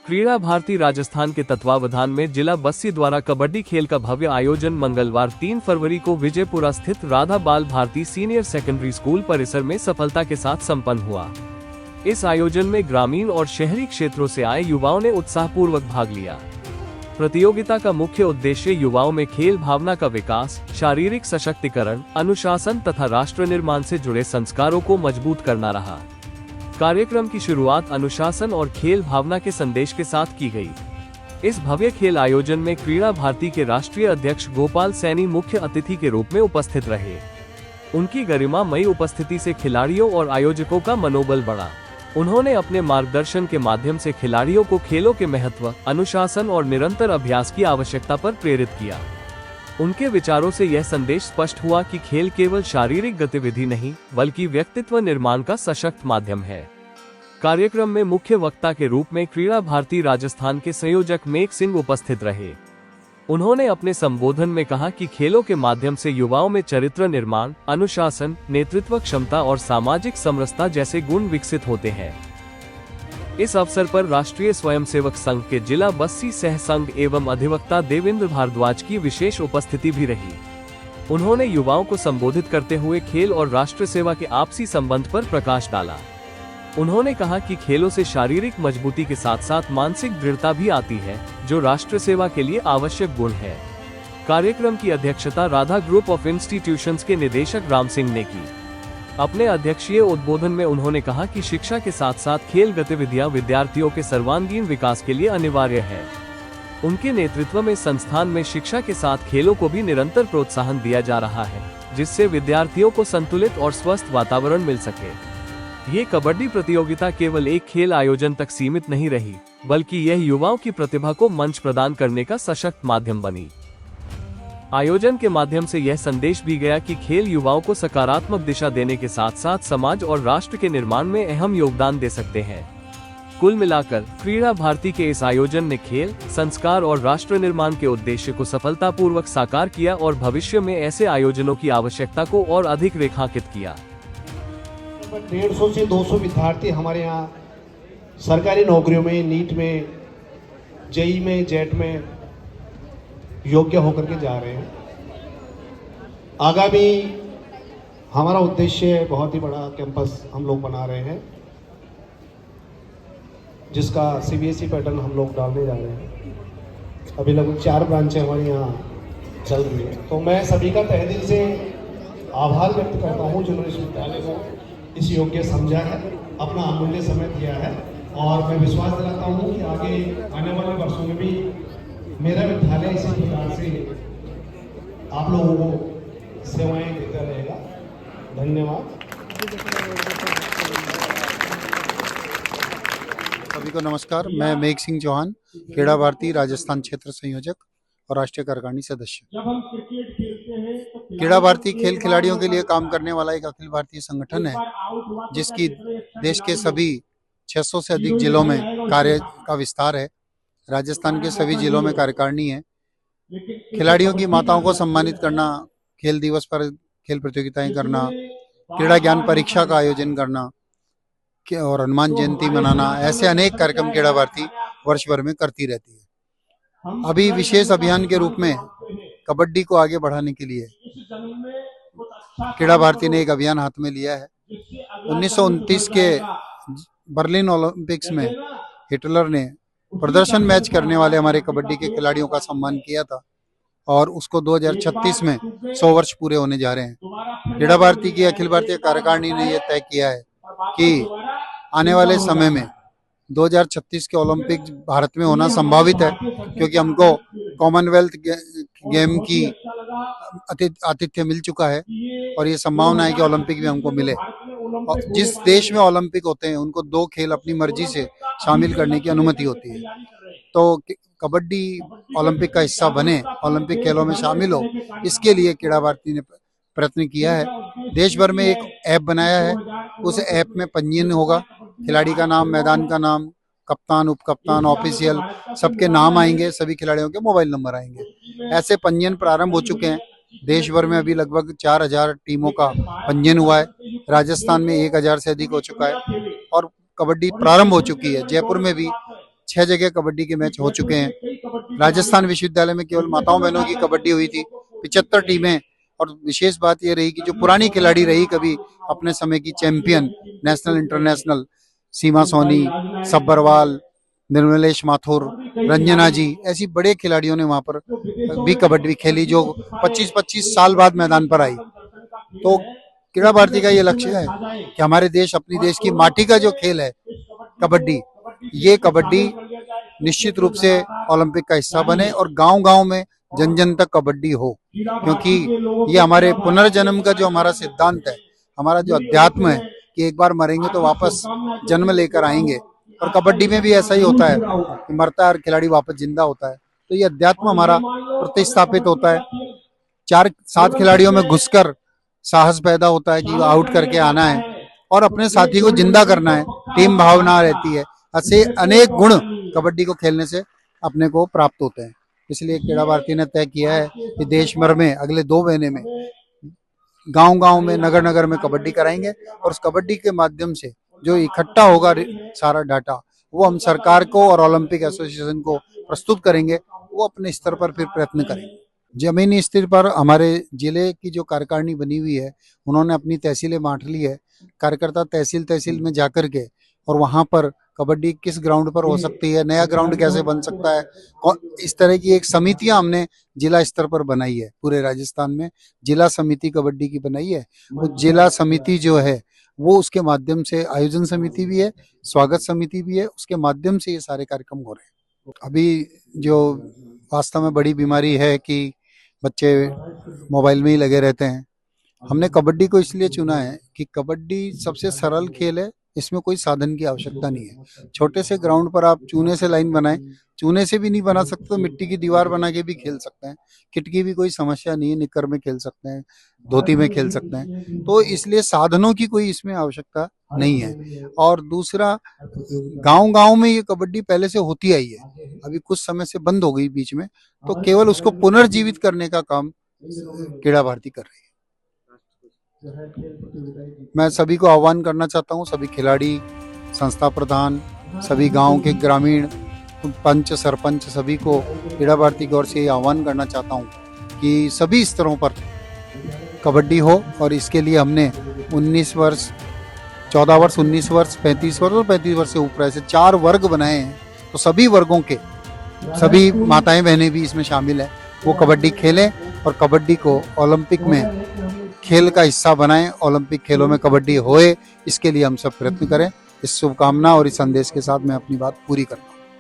क्रीड़ा भारती राजस्थान के तत्वावधान में जिला बस्सी द्वारा कबड्डी खेल का भव्य आयोजन मंगलवार 3 फरवरी को विजयपुरा स्थित राधा बाल भारती सीनियर सेकेंडरी स्कूल परिसर में सफलता के साथ संपन्न हुआ। इस आयोजन में ग्रामीण और शहरी क्षेत्रों से आए युवाओं ने उत्साहपूर्वक भाग लिया। प्रतियोगिता का मुख्य उद्देश्य युवाओं में खेल भावना का विकास, शारीरिक सशक्तिकरण, अनुशासन तथा राष्ट्र निर्माण से जुड़े संस्कारों को मजबूत करना रहा। कार्यक्रम की शुरुआत अनुशासन और खेल भावना के संदेश के साथ की गई। इस भव्य खेल आयोजन में क्रीड़ा भारती के राष्ट्रीय अध्यक्ष गोपाल सैनी मुख्य अतिथि के रूप में उपस्थित रहे। उनकी गरिमामयी उपस्थिति से खिलाड़ियों और आयोजकों का मनोबल बढ़ा। उन्होंने अपने मार्गदर्शन के माध्यम से खिलाड़ियों को खेलों के महत्व, अनुशासन और निरंतर अभ्यास की आवश्यकता पर प्रेरित किया। उनके विचारों से यह संदेश स्पष्ट हुआ कि खेल केवल शारीरिक गतिविधि नहीं, बल्कि व्यक्तित्व निर्माण का सशक्त माध्यम है। कार्यक्रम में मुख्य वक्ता के रूप में क्रीड़ा भारती राजस्थान के संयोजक मेघ सिंह उपस्थित रहे। उन्होंने अपने संबोधन में कहा कि खेलों के माध्यम से युवाओं में चरित्र निर्माण, अनुशासन, नेतृत्व क्षमता और सामाजिक समरसता जैसे गुण विकसित होते हैं। इस अवसर पर राष्ट्रीय स्वयंसेवक संघ के जिला बस्सी सह संघ एवं अधिवक्ता देवेंद्र भारद्वाज की विशेष उपस्थिति भी रही। उन्होंने युवाओं को संबोधित करते हुए खेल और राष्ट्र सेवा के आपसी संबंध पर प्रकाश डाला। उन्होंने कहा कि खेलों से शारीरिक मजबूती के साथ साथ मानसिक दृढ़ता भी आती है, जो राष्ट्र सेवा के लिए आवश्यक गुण है। कार्यक्रम की अध्यक्षता राधा ग्रुप ऑफ इंस्टीट्यूशंस के निदेशक राम सिंह ने की। अपने अध्यक्षीय उद्बोधन में उन्होंने कहा कि शिक्षा के साथ साथ खेल गतिविधियां विद्यार्थियों के सर्वांगीण विकास के लिए अनिवार्य है। उनके नेतृत्व में संस्थान में शिक्षा के साथ खेलों को भी निरंतर प्रोत्साहन दिया जा रहा है, जिससे विद्यार्थियों को संतुलित और स्वस्थ वातावरण मिल सके। ये कबड्डी प्रतियोगिता केवल एक खेल आयोजन तक सीमित नहीं रही, बल्कि यह युवाओं की प्रतिभा को मंच प्रदान करने का सशक्त माध्यम बनी। आयोजन के माध्यम से यह संदेश भी गया कि खेल युवाओं को सकारात्मक दिशा देने के साथ साथ समाज और राष्ट्र के निर्माण में अहम योगदान दे सकते हैं। कुल मिलाकर क्रीड़ा भारती के इस आयोजन ने खेल, संस्कार और राष्ट्र निर्माण के उद्देश्य को सफलतापूर्वक साकार किया और भविष्य में ऐसे आयोजनों की आवश्यकता को और अधिक रेखांकित किया। 150 से 200 विद्यार्थी हमारे यहाँ सरकारी नौकरियों में, नीट में, जेई में, जेट में योग्य होकर के जा रहे हैं। आगामी हमारा उद्देश्य बहुत ही बड़ा कैंपस हम लोग बना रहे हैं, जिसका सीबीएसई पैटर्न हम लोग डालने जा रहे हैं। अभी लगभग 4 ब्रांचें हमारे यहाँ चल रही है। तो मैं सभी का तहे दिल से आभार व्यक्त करता हूँ जिन्होंने इस विद्यालय को इस योग्य समझा है, अपना अमूल्य समय दिया है। और मैं विश्वास दिलाता हूँ कि आगे आने वाले वर्षों में भी मेरा विद्यालय इसी प्रकार से आप लोगों को सेवाएं देता रहेगा। धन्यवाद। सभी को नमस्कार। मैं मेघ सिंह चौहान, क्रीड़ा भारती राजस्थान क्षेत्र संयोजक और राष्ट्रीय कार्यकारिणी सदस्य। जब हम क्रिकेट खेलते हैं तो क्रीड़ा भारती खेल खिलाड़ियों के लिए काम करने वाला एक अखिल भारतीय संगठन है, जिसकी देश के सभी 600 से अधिक जिलों में कार्य का विस्तार है। राजस्थान के सभी जिलों में कार्यकारिणी है। खिलाड़ियों की माताओं को सम्मानित करना, खेल दिवस पर खेल प्रतियोगिताएं करना, क्रीड़ा ज्ञान परीक्षा का आयोजन करना और हनुमान जयंती मनाना, ऐसे अनेक कार्यक्रम क्रीड़ा भारती वर्ष भर में करती रहती है। अभी विशेष अभियान के रूप में कबड्डी को आगे बढ़ाने के लिए क्रीड़ा भारती ने एक अभियान हाथ में लिया है। 1929 के बर्लिन ओलंपिक्स में हिटलर ने प्रदर्शन मैच करने वाले हमारे कबड्डी के खिलाड़ियों का सम्मान किया था, और उसको 2036 में 100 वर्ष पूरे होने जा रहे हैं। क्रीड़ा भारती की अखिल भारतीय कार्यकारिणी ने यह तय किया है कि आने वाले समय में 2036 के ओलंपिक भारत में होना संभावित है, क्योंकि हमको कॉमनवेल्थ गेम की आतिथ्य मिल चुका है और ये संभावना है कि ओलंपिक भी हमको मिले। और जिस देश में ओलंपिक होते हैं उनको 2 खेल अपनी मर्जी से शामिल करने की अनुमति होती है। तो कबड्डी ओलंपिक का हिस्सा बने, ओलंपिक खेलों में शामिल हो, इसके लिए क्रीड़ा भारती ने प्रयत्न किया है। देश भर में एक ऐप बनाया है, उस ऐप में पंजीयन होगा, खिलाड़ी का नाम, मैदान का नाम, कप्तान, उप कप्तान, ऑफिशियल सबके नाम आएंगे, सभी खिलाड़ियों के मोबाइल नंबर आएंगे। ऐसे पंजीयन प्रारंभ हो चुके हैं। देश भर में अभी लगभग 4000 टीमों का पंजीयन हुआ है। राजस्थान में 1000 से अधिक हो चुका है और कबड्डी प्रारंभ हो चुकी है। जयपुर में भी 6 जगह कबड्डी के मैच हो चुके हैं। राजस्थान विश्वविद्यालय में केवल माताओं बहनों की कबड्डी हुई थी, 75 टीमें। और विशेष बात ये रही कि जो पुरानी खिलाड़ी रही कभी अपने समय की चैंपियन नेशनल इंटरनेशनल, सीमा सोनी, सब्बरवाल, निर्मलेश माथुर, रंजना जी, ऐसी बड़े खिलाड़ियों ने वहां पर भी कबड्डी खेली जो 25-25 साल बाद मैदान पर आई। तो क्रीड़ा भारती का ये लक्ष्य है कि हमारे देश, अपनी देश की माटी का जो खेल है कबड्डी, ये कबड्डी निश्चित रूप से ओलंपिक का हिस्सा बने और गांव-गांव में जन जन तक कबड्डी हो, क्योंकि ये हमारे पुनर्जन्म का जो हमारा सिद्धांत है, हमारा जो अध्यात्म है कि एक बार मरेंगे तो वापस जन्म लेकर आएंगे, और कबड्डी में भी ऐसा ही होता है कि मरता है और खिलाड़ी वापस जिंदा होता है। तो ये अध्यात्म हमारा प्रतिस्थापित होता है। 4-7 खिलाड़ियों में घुसकर साहस पैदा होता है कि आउट करके आना है और अपने साथी को जिंदा करना है, टीम भावना रहती है। ऐसे अनेक गुण कबड्डी को खेलने से अपने को प्राप्त होते हैं। इसलिए क्रीड़ा भारती ने तय किया है कि देश भर में अगले 2 महीने में गांव-गांव में, नगर-नगर में कबड्डी कराएंगे, और उस कबड्डी के माध्यम से जो इकट्ठा होगा सारा डाटा, वो हम सरकार को और ओलंपिक एसोसिएशन को प्रस्तुत करेंगे। वो अपने स्तर पर फिर प्रयत्न करेंगे। जमीनी स्तर पर हमारे जिले की जो कार्यकारिणी बनी हुई है, उन्होंने अपनी तहसीलें बांट ली है। कार्यकर्ता तहसील में जाकर के और वहां पर कबड्डी किस ग्राउंड पर हो सकती है, नया ग्राउंड कैसे बन सकता है, इस तरह की एक समितियां हमने जिला स्तर पर बनाई है। पूरे राजस्थान में जिला समिति कबड्डी की बनाई है। वो जिला समिति जो है वो उसके माध्यम से, आयोजन समिति भी है, स्वागत समिति भी है, उसके माध्यम से ये सारे कार्यक्रम हो रहे हैं। अभी जो वास्तव में बड़ी बीमारी है कि बच्चे मोबाइल में ही लगे रहते हैं। हमने कबड्डी को इसलिए चुना है कि कबड्डी सबसे सरल खेल है, इसमें कोई साधन की आवश्यकता नहीं है। छोटे से ग्राउंड पर आप चूने से लाइन बनाएं, चूने से भी नहीं बना सकते तो मिट्टी की दीवार बना के भी खेल सकते हैं। किट की भी कोई समस्या नहीं है, निक्कर में खेल सकते हैं, धोती में खेल सकते हैं। तो इसलिए साधनों की कोई इसमें आवश्यकता नहीं है। और दूसरा, गांव-गांव में ये कबड्डी पहले से होती आई है, अभी कुछ समय से बंद हो गई बीच में, तो केवल उसको पुनर्जीवित करने का काम क्रीड़ा भारती कर रही है। मैं सभी को आह्वान करना चाहता हूँ, सभी खिलाड़ी, संस्था प्रधान, सभी गांव के ग्रामीण पंच, सरपंच, सभी को क्रीड़ा भारती की ओर से आह्वान करना चाहता हूँ कि सभी स्तरों पर कबड्डी हो। और इसके लिए हमने 19 वर्ष, 14 वर्ष, 19 वर्ष, 35 वर्ष और 35 वर्ष से ऊपर ऐसे 4 वर्ग बनाए हैं। तो सभी वर्गों के सभी माताएं बहनें भी इसमें शामिल है, वो कबड्डी खेलें और कबड्डी को ओलंपिक में खेल का हिस्सा बनाएं। ओलंपिक खेलों में कबड्डी होए, इसके लिए हम सब प्रयत्न करें। इस शुभकामना और इस संदेश के साथ मैं अपनी बात पूरी करता हूँ।